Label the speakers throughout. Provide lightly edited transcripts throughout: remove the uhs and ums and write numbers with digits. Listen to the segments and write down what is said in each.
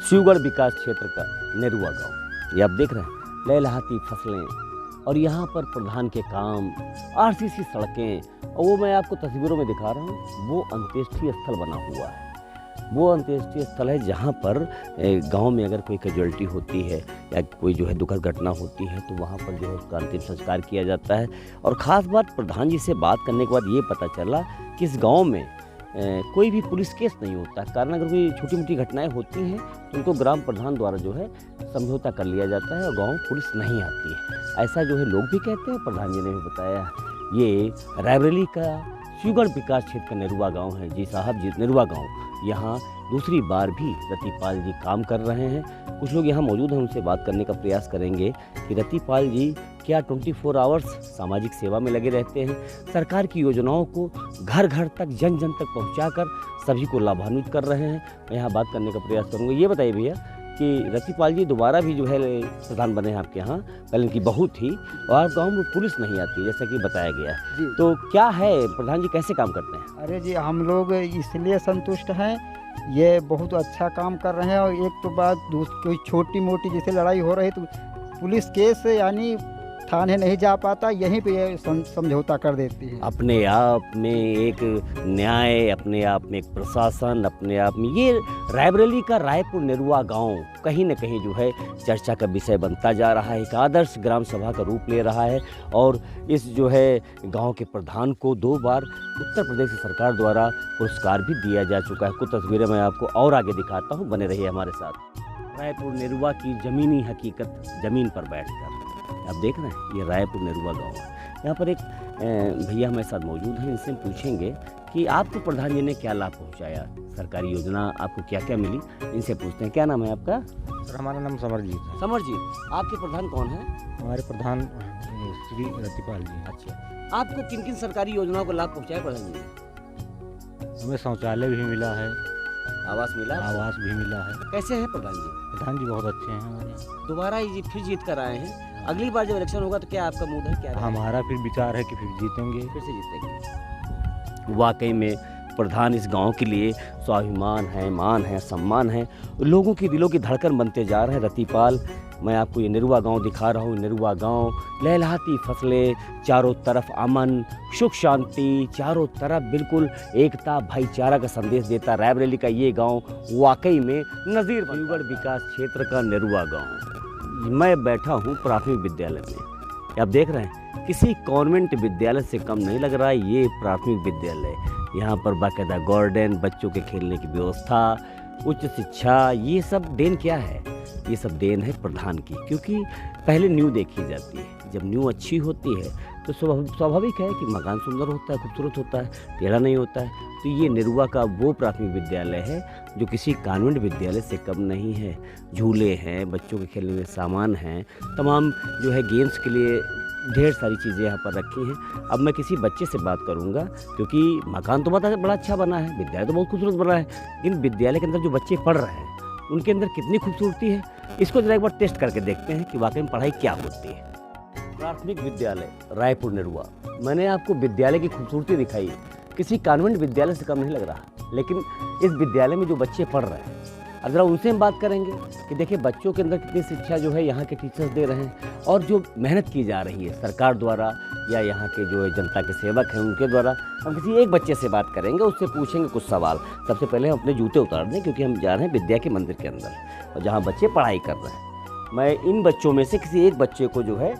Speaker 1: शिवगढ़ विकास क्षेत्र का नेरुआ गांव, ये आप देख रहे हैं लहलहाती फसलें और यहाँ पर प्रधान के काम, आरसीसी सड़कें, और वो मैं आपको तस्वीरों में दिखा रहा हूँ। वो अंत्येष्टि स्थल बना हुआ है। वो अंत्येष्टि स्थल है जहाँ पर गांव में अगर कोई कैजुअल्टी होती है या कोई जो है दुखद घटना होती है तो वहाँ पर जो है उसका अंतिम संस्कार किया जाता है। और ख़ास बात, प्रधान जी से बात करने के बाद ये पता चला कि इस गाँव में कोई भी पुलिस केस नहीं होता। कारण अगर कोई छोटी मोटी घटनाएं होती हैं तो उनको ग्राम प्रधान द्वारा जो है समझौता कर लिया जाता है और गांव पुलिस नहीं आती है। ऐसा जो है लोग भी कहते हैं, प्रधान जी ने भी बताया। ये रायबरेली का शिवगढ़ विकास क्षेत्र का नेरुआ गांव है। जी साहब जी, नेरुआ गांव। यहाँ दूसरी बार भी रतिपाल जी काम कर रहे हैं। कुछ लोग यहाँ मौजूद हैं, उनसे बात करने का प्रयास करेंगे कि रतिपाल जी क्या 24 आवर्स सामाजिक सेवा में लगे रहते हैं, सरकार की योजनाओं को घर घर तक, जन जन तक पहुंचाकर सभी को लाभान्वित कर रहे हैं। मैं यहाँ बात करने का प्रयास करूँगा। ये बताइए भैया कि रतिपाल जी दोबारा भी जो है प्रधान बने हैं आपके यहाँ, पहले इनकी बहू थी और गांव में पुलिस नहीं आती जैसा कि बताया गया है, तो क्या है प्रधान जी कैसे काम करते हैं?
Speaker 2: अरे जी, हम लोग इसलिए संतुष्ट हैं, ये बहुत अच्छा काम कर रहे हैं। और एक तो बात, कोई छोटी मोटी जैसे लड़ाई हो रही तो पुलिस केस यानी थाने नहीं जा पाता, यहीं पे ये समझौता कर देती है।
Speaker 1: अपने आप में एक न्याय, अपने आप में एक प्रशासन, अपने आप में ये रायबरेली का रायपुर नेरुआ गांव कहीं न कहीं जो है चर्चा का विषय बनता जा रहा है। एक आदर्श ग्राम सभा का रूप ले रहा है और इस जो है गांव के प्रधान को 2 बार उत्तर प्रदेश सरकार द्वारा पुरस्कार भी दिया जा चुका है। कुछ तस्वीरें मैं आपको और आगे दिखाता हूँ, बने रहिए हमारे साथ। रायपुर नेरुआ की ज़मीनी हकीकत ज़मीन पर बैठकर, आप देख रहे हैं ये रायपुर नेरुआ गांव है। यहाँ पर एक भैया हमारे साथ मौजूद हैं, इनसे पूछेंगे कि आपको प्रधान जी ने क्या लाभ पहुँचाया, सरकारी योजना आपको क्या क्या मिली, इनसे पूछते हैं। क्या नाम है आपका?
Speaker 3: सर, हमारा नाम समरजीत है।
Speaker 1: समरजीत, आपके प्रधान कौन है?
Speaker 3: हमारे प्रधान श्री रतिपाल जी।
Speaker 1: अच्छा, आपको किन किन सरकारी योजनाओं का लाभ पहुँचाया प्रधान जी ने?
Speaker 3: हमें शौचालय भी मिला है,
Speaker 1: आवास मिला?
Speaker 3: आवास भी मिला है।
Speaker 1: कैसे हैं प्रधान जी?
Speaker 3: प्रधान जी बहुत अच्छे हैं हमारे।
Speaker 1: दोबारा ये फिर जीत कर आए हैं, अगली बार जब इलेक्शन होगा तो क्या आपका मूड है? क्या
Speaker 3: हमारा फिर विचार है कि फिर जीतेंगे,
Speaker 1: फिर से जीतेंगे। वाकई में प्रधान इस गांव के लिए स्वाभिमान है, मान है, सम्मान है, लोगों की दिलों की धड़कन बनते जा रहे हैं रतिपाल। मैं आपको ये नेरुआ गांव दिखा रहा हूँ। नेरुआ गांव, लहलहाती फसलें, चारों तरफ अमन, सुख शांति, चारों तरफ बिल्कुल एकता, भाईचारा का संदेश देता रायबरेली का ये गांव वाकई में नज़ीर। शिवगढ़ विकास क्षेत्र का नेरुआ गांव। मैं बैठा हूँ प्राथमिक विद्यालय में, आप देख रहे हैं किसी कॉन्वेंट विद्यालय से कम नहीं लग रहा है ये प्राथमिक विद्यालय। यहाँ पर बाकायदा गार्डन, बच्चों के खेलने की व्यवस्था, उच्च शिक्षा, ये सब देन क्या है? ये सब देन है प्रधान की, क्योंकि पहले न्यू देखी जाती है। जब न्यू अच्छी होती है तो स्वाभाविक है कि मकान सुंदर होता है, खूबसूरत होता है, टेढ़ा नहीं होता है। तो ये नेरुआ का वो प्राथमिक विद्यालय है जो किसी कॉन्वेंट विद्यालय से कम नहीं है। झूले हैं, बच्चों के खेलने में सामान हैं, तमाम जो है गेम्स के लिए ढेर सारी चीज़ें यहाँ पर रखी हैं। अब मैं किसी बच्चे से बात करूँगा, क्योंकि मकान तो बड़ा अच्छा बना है, विद्यालय तो बहुत खूबसूरत बना है, लेकिन विद्यालय के अंदर जो बच्चे पढ़ रहे हैं उनके अंदर कितनी खूबसूरती है, इसको जरा एक बार टेस्ट करके देखते हैं कि वाकई में पढ़ाई क्या होती है। प्राथमिक विद्यालय रायपुर नेरुआ, मैंने आपको विद्यालय की खूबसूरती दिखाई, किसी कॉन्वेंट विद्यालय से कम नहीं लग रहा। लेकिन इस विद्यालय में जो बच्चे पढ़ रहे हैं, अगर उनसे हम बात करेंगे कि देखिए बच्चों के अंदर कितनी शिक्षा जो है यहाँ के टीचर्स दे रहे हैं, और जो मेहनत की जा रही है सरकार द्वारा या यहाँ के जो है जनता के सेवक हैं उनके द्वारा। हम किसी एक बच्चे से बात करेंगे, उससे पूछेंगे कुछ सवाल। सबसे पहले हम अपने जूते उतार दें, क्योंकि हम जा रहे हैं विद्या के मंदिर के अंदर और जहाँ बच्चे पढ़ाई कर रहे हैं। मैं इन बच्चों में से किसी एक बच्चे को जो है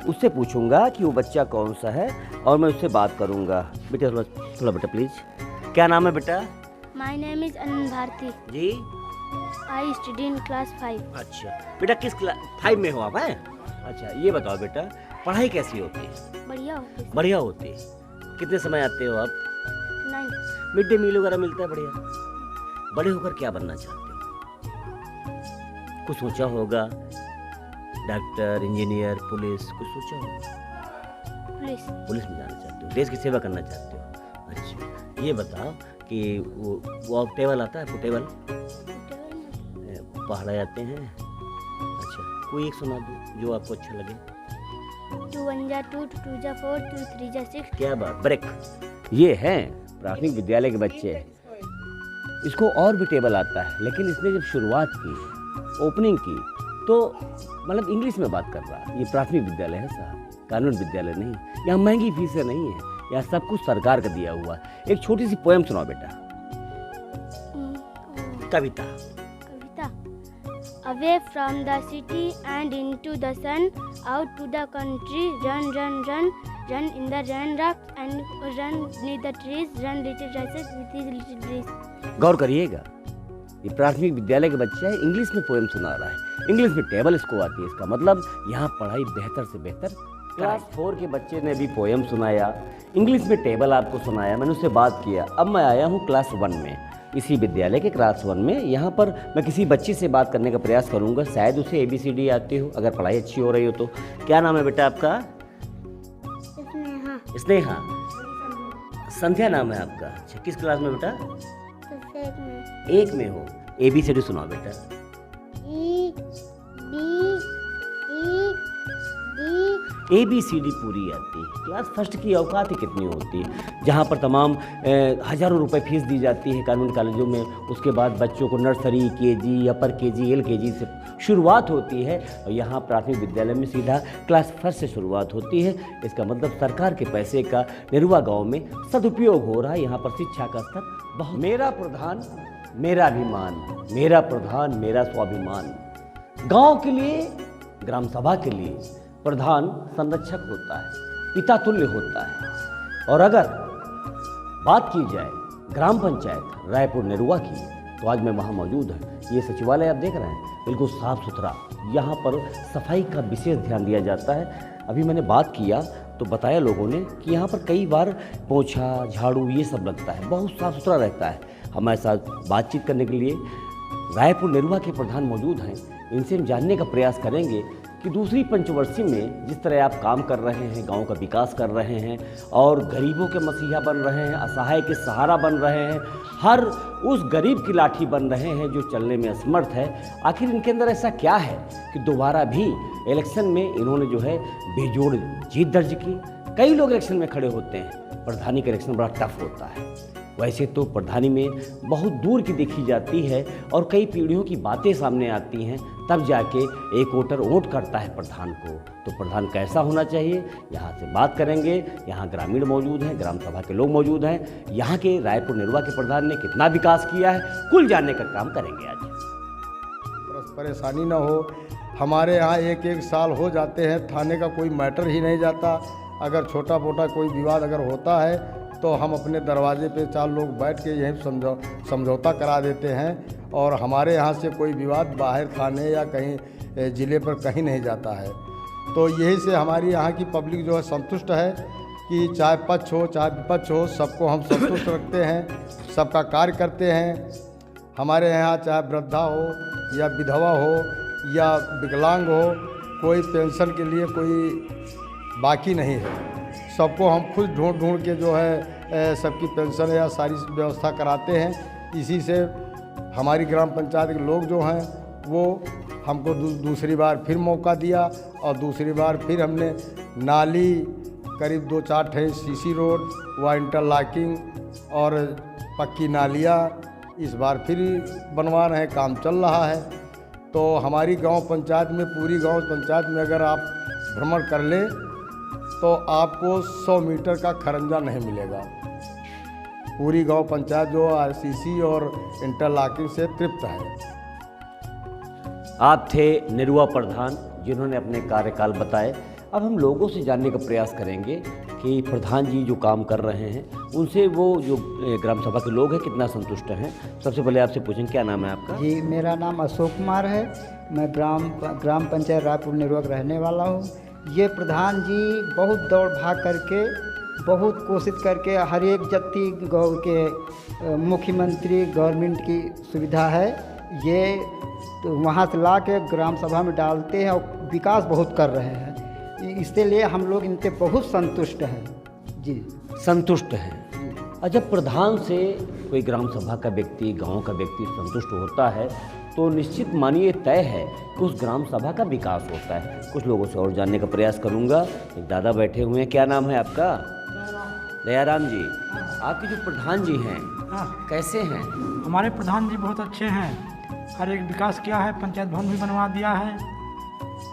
Speaker 1: उससे पूछूंगा कि वो बच्चा कौन सा है और मैं उससे बात करूंगा। बेटा थोड़ा बेटा प्लीज, क्या नाम है बेटा?
Speaker 4: My name is Anant Bharati
Speaker 1: ji.
Speaker 4: I study in class 5।
Speaker 1: अच्छा बेटा, किस क्लास 5 में हो आप? हैं? अच्छा, ये बताओ बेटा, पढ़ाई कैसी होती है?
Speaker 4: बढ़िया होती है।
Speaker 1: बढ़िया होती है। कितने समय आते हो आप?
Speaker 4: 9।
Speaker 1: मिड डे मील वगैरह मिलता है? बढ़िया। बड़े होकर क्या बनना चाहते हो? कुछ सोचा होगा? डॉक्टर, इंजीनियर, पुलिस, कुछ सोचा होगा? पुलिस में जाना चाहते हो, देश की सेवा करना चाहते हो। अच्छा, ये बताओ कि वो टेबल आता है आपको? टेबल पढ़ाए जाते हैं? अच्छा, कोई एक सुना दो जो आपको अच्छा लगे।
Speaker 4: 2 1 जा 2 2 जा 4 2 3 जा 6।
Speaker 1: क्या बात, ब्रेक। ये हैं प्राथमिक विद्यालय के बच्चे। इसको और भी टेबल आता है, लेकिन इसने जब शुरुआत की, ओपनिंग की, तो मतलब इंग्लिश में बात कर रहा। ये प्राथमिक विद्यालय है साहब, कानून विद्यालय नहीं। यहाँ महंगी फीसें नहीं है, यहाँ सब कुछ सरकार का दिया हुआ है। एक छोटी सी पोएम सुनाओ बेटा। कविता।
Speaker 4: कविता। Away from the city and into the sun, out to the country, run, run, run, run in the run rocks and run near the trees, run little races with his little breeze.
Speaker 1: गौर करिएगा, ये प्राथमिक विद्यालय का बच्चा है, English में poem सुना रहा है, इंग्लिश में टेबल इसको आती है। इसका मतलब यहाँ पढ़ाई बेहतर से बेहतर। क्लास 4 के बच्चे ने भी पोएम सुनाया, इंग्लिश में टेबल आपको सुनाया, मैंने उससे बात किया। अब मैं आया हूँ क्लास 1 में, इसी विद्यालय के क्लास 1 में। यहाँ पर मैं किसी बच्चे से बात करने का प्रयास करूँगा, शायद उसे ABCD आती हो, अगर पढ़ाई अच्छी हो रही हो तो। क्या नाम है बेटा आपका?
Speaker 4: स्नेहा।
Speaker 1: स्नेहा। संध्या नाम है आपका। अच्छा, किस क्लास में बेटा? एक में हो। ABCD सुनाओ बेटा।
Speaker 4: E B E D
Speaker 1: ABCD पूरी आती है। क्लास फर्स्ट की औकात ही कितनी होती है, जहाँ पर तमाम हज़ारों रुपए फीस दी जाती है कानून कॉलेजों में। उसके बाद बच्चों को नर्सरी, KG, अपर KG, LKG से शुरुआत होती है, और यहाँ प्राथमिक विद्यालय में सीधा क्लास फर्स्ट से शुरुआत होती है। इसका मतलब सरकार के पैसे का निरुआ गाँव में सदुपयोग हो रहा है। यहाँ पर शिक्षा का स्तर बहुत। मेरा प्रधान मेरा अभिमान, मेरा प्रधान मेरा स्वाभिमान। गाँव के लिए, ग्राम सभा के लिए प्रधान संरक्षक होता है, पिता तुल्य होता है। और अगर बात की जाए ग्राम पंचायत रायपुर निरुआ की, तो आज मैं वहाँ मौजूद हूँ। ये सचिवालय आप देख रहे हैं, बिल्कुल साफ सुथरा। यहाँ पर सफाई का विशेष ध्यान दिया जाता है। अभी मैंने बात किया तो बताया लोगों ने कि यहाँ पर कई बार पोछा, झाड़ू ये सब लगता है, बहुत साफ सुथरा रहता है। हमारे साथ बातचीत करने के लिए रायपुर निरुआ के प्रधान मौजूद हैं। इनसे हम जानने का प्रयास करेंगे कि दूसरी पंचवर्षीय में जिस तरह आप काम कर रहे हैं, गांव का विकास कर रहे हैं और गरीबों के मसीहा बन रहे हैं, असहाय के सहारा बन रहे हैं, हर उस गरीब की लाठी बन रहे हैं जो चलने में असमर्थ है। आखिर इनके अंदर ऐसा क्या है कि दोबारा भी इलेक्शन में इन्होंने जो है बेजोड़ जीत दर्ज की। कई लोग इलेक्शन में खड़े होते हैं, प्रधानी का इलेक्शन बड़ा टफ होता है। वैसे तो प्रधानी में बहुत दूर की देखी जाती है और कई पीढ़ियों की बातें सामने आती हैं, तब जाके एक वोटर वोट करता है प्रधान को। तो प्रधान कैसा होना चाहिए, यहाँ से बात करेंगे। यहाँ ग्रामीण मौजूद हैं, ग्राम सभा के लोग मौजूद हैं। यहाँ के रायपुर निरुआ के प्रधान ने कितना विकास किया है, कुल जानने का काम करेंगे आज।
Speaker 5: परेशानी ना हो। हमारे यहाँ एक एक साल हो जाते हैं, थाने का कोई मैटर ही नहीं जाता। अगर छोटा मोटा कोई विवाद अगर होता है तो हम अपने दरवाजे पे 4 लोग बैठ के यहीं समझौता करा देते हैं, और हमारे यहाँ से कोई विवाद बाहर थाने या कहीं ज़िले पर कहीं नहीं जाता है। तो यही से हमारी यहाँ की पब्लिक जो है संतुष्ट है कि चाहे पक्ष हो चाहे विपक्ष हो, सबको हम संतुष्ट रखते हैं, सबका कार्य करते हैं। हमारे यहाँ चाहे वृद्धा हो या विधवा हो या विकलांग हो, कोई पेंशन के लिए कोई बाकी नहीं है। सबको हम खुद ढूंढ के जो है सबकी पेंशन या सारी व्यवस्था कराते हैं। इसी से हमारी ग्राम पंचायत के लोग जो हैं वो हमको दूसरी बार फिर मौका दिया, और दूसरी बार फिर हमने नाली करीब 2-4 ठे CC रोड व इंटरलॉकिंग और पक्की नालियाँ इस बार फिर बनवा रहे हैं, काम चल रहा है। तो हमारी गांव पंचायत में, पूरी गांव पंचायत में अगर आप भ्रमण कर लें तो आपको 100 मीटर का खरंजा नहीं मिलेगा। पूरी गांव पंचायत जो RCC और इंटरलॉकिंग से तृप्त है।
Speaker 1: आप थे निरुआ प्रधान जिन्होंने अपने कार्यकाल बताए। अब हम लोगों से जानने का प्रयास करेंगे कि प्रधान जी जो काम कर रहे हैं उनसे वो जो ग्राम सभा के लोग हैं कितना संतुष्ट हैं। सबसे पहले आपसे पूछें, क्या नाम है आपका?
Speaker 2: जी, मेरा नाम अशोक कुमार है। मैं ग्राम पंचायत रायपुर निरुआ का रहने वाला हूँ। ये प्रधान जी बहुत दौड़ भाग करके, बहुत कोशिश करके हर एक जत्ती गाँव के मुख्यमंत्री गवर्नमेंट की सुविधा है, ये तो वहाँ से ला के ग्राम सभा में डालते हैं और विकास बहुत कर रहे हैं। इसलिए हम लोग इनसे बहुत संतुष्ट हैं। जी,
Speaker 1: संतुष्ट हैं। और जब प्रधान से कोई ग्राम सभा का व्यक्ति, गांव का व्यक्ति संतुष्ट होता है तो निश्चित मानिए तय है कि उस ग्राम सभा का विकास होता है। कुछ लोगों से और जानने का प्रयास करूंगा। एक दादा बैठे हुए हैं, क्या नाम है आपका? दयाराम जी। आपके जो प्रधान जी हैं
Speaker 6: हाँ,
Speaker 1: कैसे हैं?
Speaker 6: हमारे प्रधान जी बहुत अच्छे हैं। हर एक विकास किया है, पंचायत भवन भी बनवा दिया है।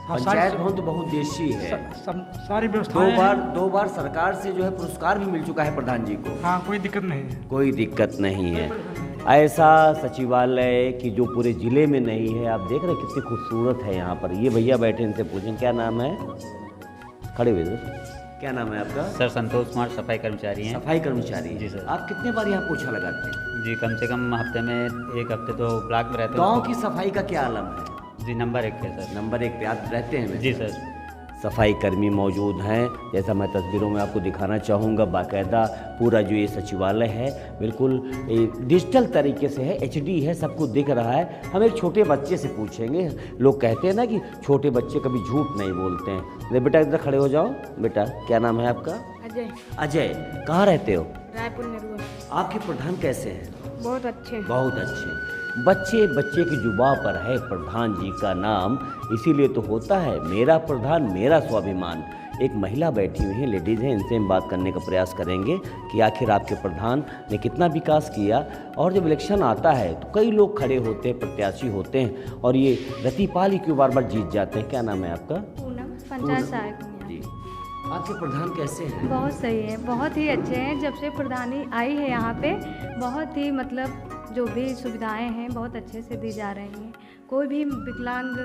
Speaker 6: और
Speaker 1: पंचायत भवन तो बहुत देशी है।
Speaker 6: सारी व्यवस्थाएं
Speaker 1: दो बार सरकार से जो है पुरस्कार भी मिल चुका है प्रधान जी को।
Speaker 6: हाँ, कोई दिक्कत नहीं है।
Speaker 1: कोई दिक्कत नहीं है। ऐसा सचिवालय कि जो पूरे ज़िले में नहीं है। आप देख रहे हैं कितनी खूबसूरत है यहाँ पर। ये भैया बैठे, इनसे पूछें क्या नाम है। खड़े हुए सर, क्या नाम है आपका?
Speaker 7: सर संतोष कुमार, सफाई कर्मचारी हैं।
Speaker 1: सफाई कर्मचारी
Speaker 7: जी सर।
Speaker 1: आप कितने बार यहाँ पोछा लगाते हैं?
Speaker 7: जी, कम से कम हफ्ते में 1 हफ्ते तो ब्लॉक में रहते हैं।
Speaker 1: गांव की सफाई का क्या आलम है?
Speaker 7: जी, नंबर 1 है सर।
Speaker 1: नंबर 1 पे आप रहते हैं?
Speaker 7: जी सर।
Speaker 1: सफाई कर्मी मौजूद हैं, जैसा मैं तस्वीरों में आपको दिखाना चाहूँगा। बाकायदा पूरा जो ये सचिवालय है बिल्कुल डिजिटल तरीके से है, HD है, सब कुछ दिख रहा है। हम एक छोटे बच्चे से पूछेंगे। लोग कहते हैं ना कि छोटे बच्चे कभी झूठ नहीं बोलते हैं। अरे बेटा इधर खड़े हो जाओ। बेटा क्या नाम है आपका?
Speaker 8: अजय।
Speaker 1: अजय, कहाँ रहते हो?
Speaker 8: रायपुर नेरुआ।
Speaker 1: आपके प्रधान कैसे हैं?
Speaker 8: बहुत अच्छे।
Speaker 1: बहुत अच्छे। बच्चे की जुबां पर है प्रधान जी का नाम, इसीलिए तो होता है मेरा प्रधान मेरा स्वाभिमान। एक महिला बैठी हुई हैं, लेडीज़ हैं, इनसे हम बात करने का प्रयास करेंगे कि आखिर आपके प्रधान ने कितना विकास किया। और जब इलेक्शन आता है तो कई लोग खड़े होते हैं, प्रत्याशी होते हैं, और ये रतिपाल ही क्यों बार बार जीत जाते हैं। क्या नाम है आपका?
Speaker 8: पूनम, पंचायत सहायक।
Speaker 1: जी, आपके प्रधान कैसे हैं?
Speaker 8: बहुत सही है, बहुत ही अच्छे हैं। जब से प्रधानी आई है यहाँ पे, बहुत ही मतलब जो भी सुविधाएं हैं बहुत अच्छे से दी जा रही हैं। कोई भी विकलांग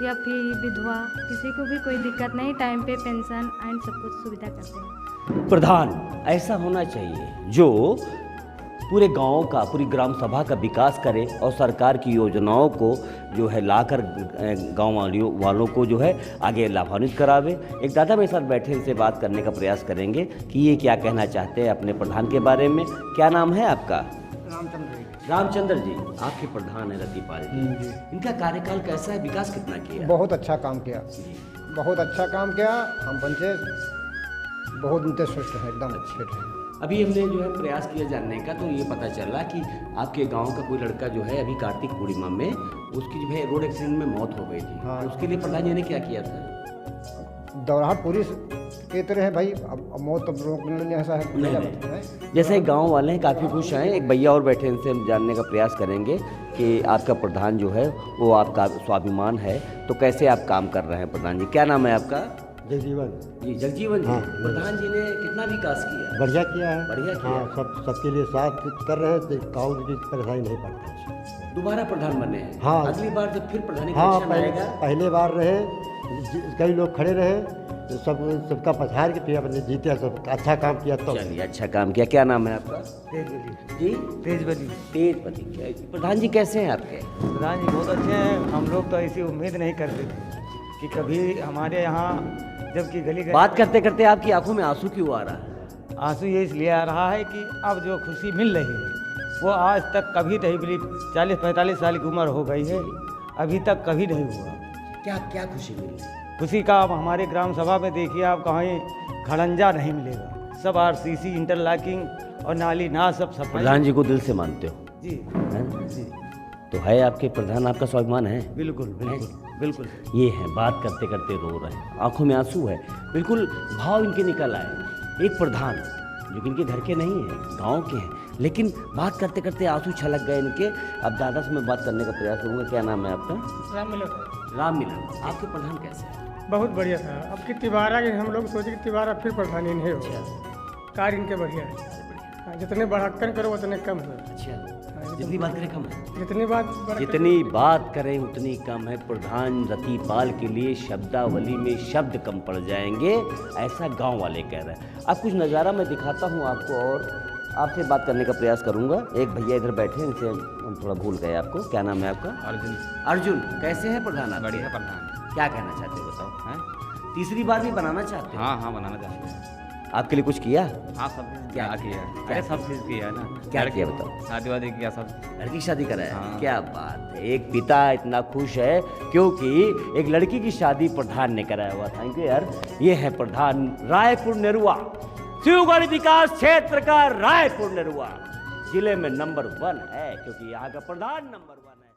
Speaker 8: या फिर विधवा, किसी को भी कोई दिक्कत नहीं, टाइम पे पेंशन एंड सब कुछ सुविधा करते हैं।
Speaker 1: प्रधान ऐसा होना चाहिए जो पूरे गांव का, पूरी ग्राम सभा का विकास करे और सरकार की योजनाओं को जो है लाकर गांव वालों को जो है आगे लाभान्वित करावे। एक दादा मेरे साथ बैठे, इनसे बात करने का प्रयास करेंगे कि ये क्या कहना चाहते हैं अपने प्रधान के बारे में। क्या नाम है आपका? रामचंद्र जी। आपके प्रधान है रतिपाल जी। इनका कार्यकाल कैसा है, विकास कितना किया?
Speaker 9: बहुत अच्छा काम किया, बहुत अच्छा काम किया। हम पंचायत बहुत उनसे सुष्ट हैं, एकदम अच्छे हैं।
Speaker 1: अभी हमने जो है प्रयास किया जानने का, तो ये पता चला कि आपके गांव का कोई लड़का जो है अभी कार्तिक पूर्णिमा में उसकी जो है रोड एक्सीडेंट में मौत हो गई थी।
Speaker 9: हाँ।
Speaker 1: तो उसके लिए प्रधान जी ने क्या किया था?
Speaker 9: दौराहट पुलिस के तरह है भाई, अब मौत तो रोकने ऐसा है
Speaker 1: नहीं। जैसे गांव वाले हैं काफ़ी खुश हैं। एक भैया और बैठे, इनसे हम जानने का प्रयास करेंगे कि आपका प्रधान जो है वो आपका स्वाभिमान है, तो कैसे आप काम कर रहे हैं प्रधान जी। क्या नाम है आपका?
Speaker 10: जगजीवन
Speaker 1: जी, जगजीवन जी।
Speaker 10: हाँ।
Speaker 1: प्रधान जी ने कितना विकास किया?
Speaker 10: बढ़िया किया है।
Speaker 1: बढ़िया किया।
Speaker 10: हाँ, सबके लिए साथ कर रहे हैं, तो गाँव की परेशानी नहीं पड़ती।
Speaker 1: दोबारा प्रधान बने हैं?
Speaker 10: हाँ।
Speaker 1: अगली बार जब फिर प्रधानी का
Speaker 10: हाँ,
Speaker 1: इलेक्शन आएगा?
Speaker 10: पहले बार रहे, कई लोग खड़े रहे, तो सबका पछाड़ के फिर अपने जीते, सब अच्छा काम किया। तो
Speaker 1: चलिए, अच्छा काम किया। क्या नाम है आपका? जी, तेजबली। प्रधान जी कैसे हैं आपके?
Speaker 11: प्रधान जी बहुत अच्छे हैं। हम लोग तो ऐसी उम्मीद नहीं करते थे कि कभी हमारे यहाँ, जबकि गली
Speaker 1: बात करते करते आपकी आंखों में आंसू क्यों आ रहा है?
Speaker 11: आंसू ये इसलिए आ रहा है कि अब जो खुशी मिल रही है वो आज तक कभी नहीं मिली। 40-45 साल की उम्र हो गई है, अभी तक कभी नहीं हुआ।
Speaker 1: क्या क्या खुशी मिली?
Speaker 11: खुशी का अब हमारे ग्राम सभा में देखिए आप, कहीं खड़ंजा नहीं मिलेगा। सब RCC, इंटरलॉकिंग और नाली ना सब सफाई।
Speaker 1: प्रधान जी को दिल से मानते हो?
Speaker 11: जी
Speaker 1: जी। तो है आपके प्रधान, आपका स्वाभिमान है?
Speaker 11: बिल्कुल बिल्कुल बिल्कुल।
Speaker 1: ये है, बात करते करते रो रहे हैं, आंखों में आंसू है, बिल्कुल भाव इनके निकल आए। एक प्रधान जो कि इनके घर के नहीं हैं, गांव के हैं, लेकिन बात करते करते आंसू छलक गए इनके। अब दादा से मैं बात करने का प्रयास करूँगा। क्या नाम है आपका?
Speaker 6: राम मिलन।
Speaker 1: राम मिलन। आपके प्रधान कैसे हैं?
Speaker 6: बहुत बढ़िया था। अब की तिवारा के हम लोग सोचे कि तिवारा फिर प्रधानी नहीं होगा। कार्य इनके बढ़िया है। जितने बढ़ाकर करो उतने कम है।
Speaker 1: अच्छा, जितनी बात करें कम है।
Speaker 6: जितनी
Speaker 1: बात करें उतनी कम है। प्रधान रतिपाल के लिए शब्दावली में शब्द कम पड़ जाएंगे, ऐसा गांव वाले कह रहे हैं। अब कुछ नज़ारा मैं दिखाता हूं आपको और आपसे बात करने का प्रयास करूंगा। एक भैया इधर बैठे हैं, इनसे हम थोड़ा भूल गए आपको। क्या नाम है आपका?
Speaker 7: अर्जुन।
Speaker 1: अर्जुन, कैसे हैं प्रधान आप?
Speaker 7: बढ़िया प्रधान।
Speaker 1: क्या कहना चाहते हो बताओ?
Speaker 7: हैं?
Speaker 1: तीसरी बार भी बनाना चाहते हैं?
Speaker 7: हाँ बनाना चाहते हैं।
Speaker 1: आपके लिए कुछ किया?
Speaker 7: हाँ, सब
Speaker 1: क्या
Speaker 7: किया?
Speaker 1: क्या?
Speaker 7: अरे सब चीज़ किया है ना।
Speaker 1: क्या किया बताओ?
Speaker 7: शादी वादी किया, सब।
Speaker 1: लड़की की शादी कराया?
Speaker 7: हाँ।
Speaker 1: क्या बात है। एक पिता इतना खुश है क्योंकि एक लड़की की शादी प्रधान ने कराया हुआ। थैंक यू यार। ये है प्रधान रायपुर नेरुआ, शिवगढ़ विकास क्षेत्र का रायपुर नेरुआ जिले में नंबर 1 है, क्योंकि यहाँ का प्रधान नंबर 1 है।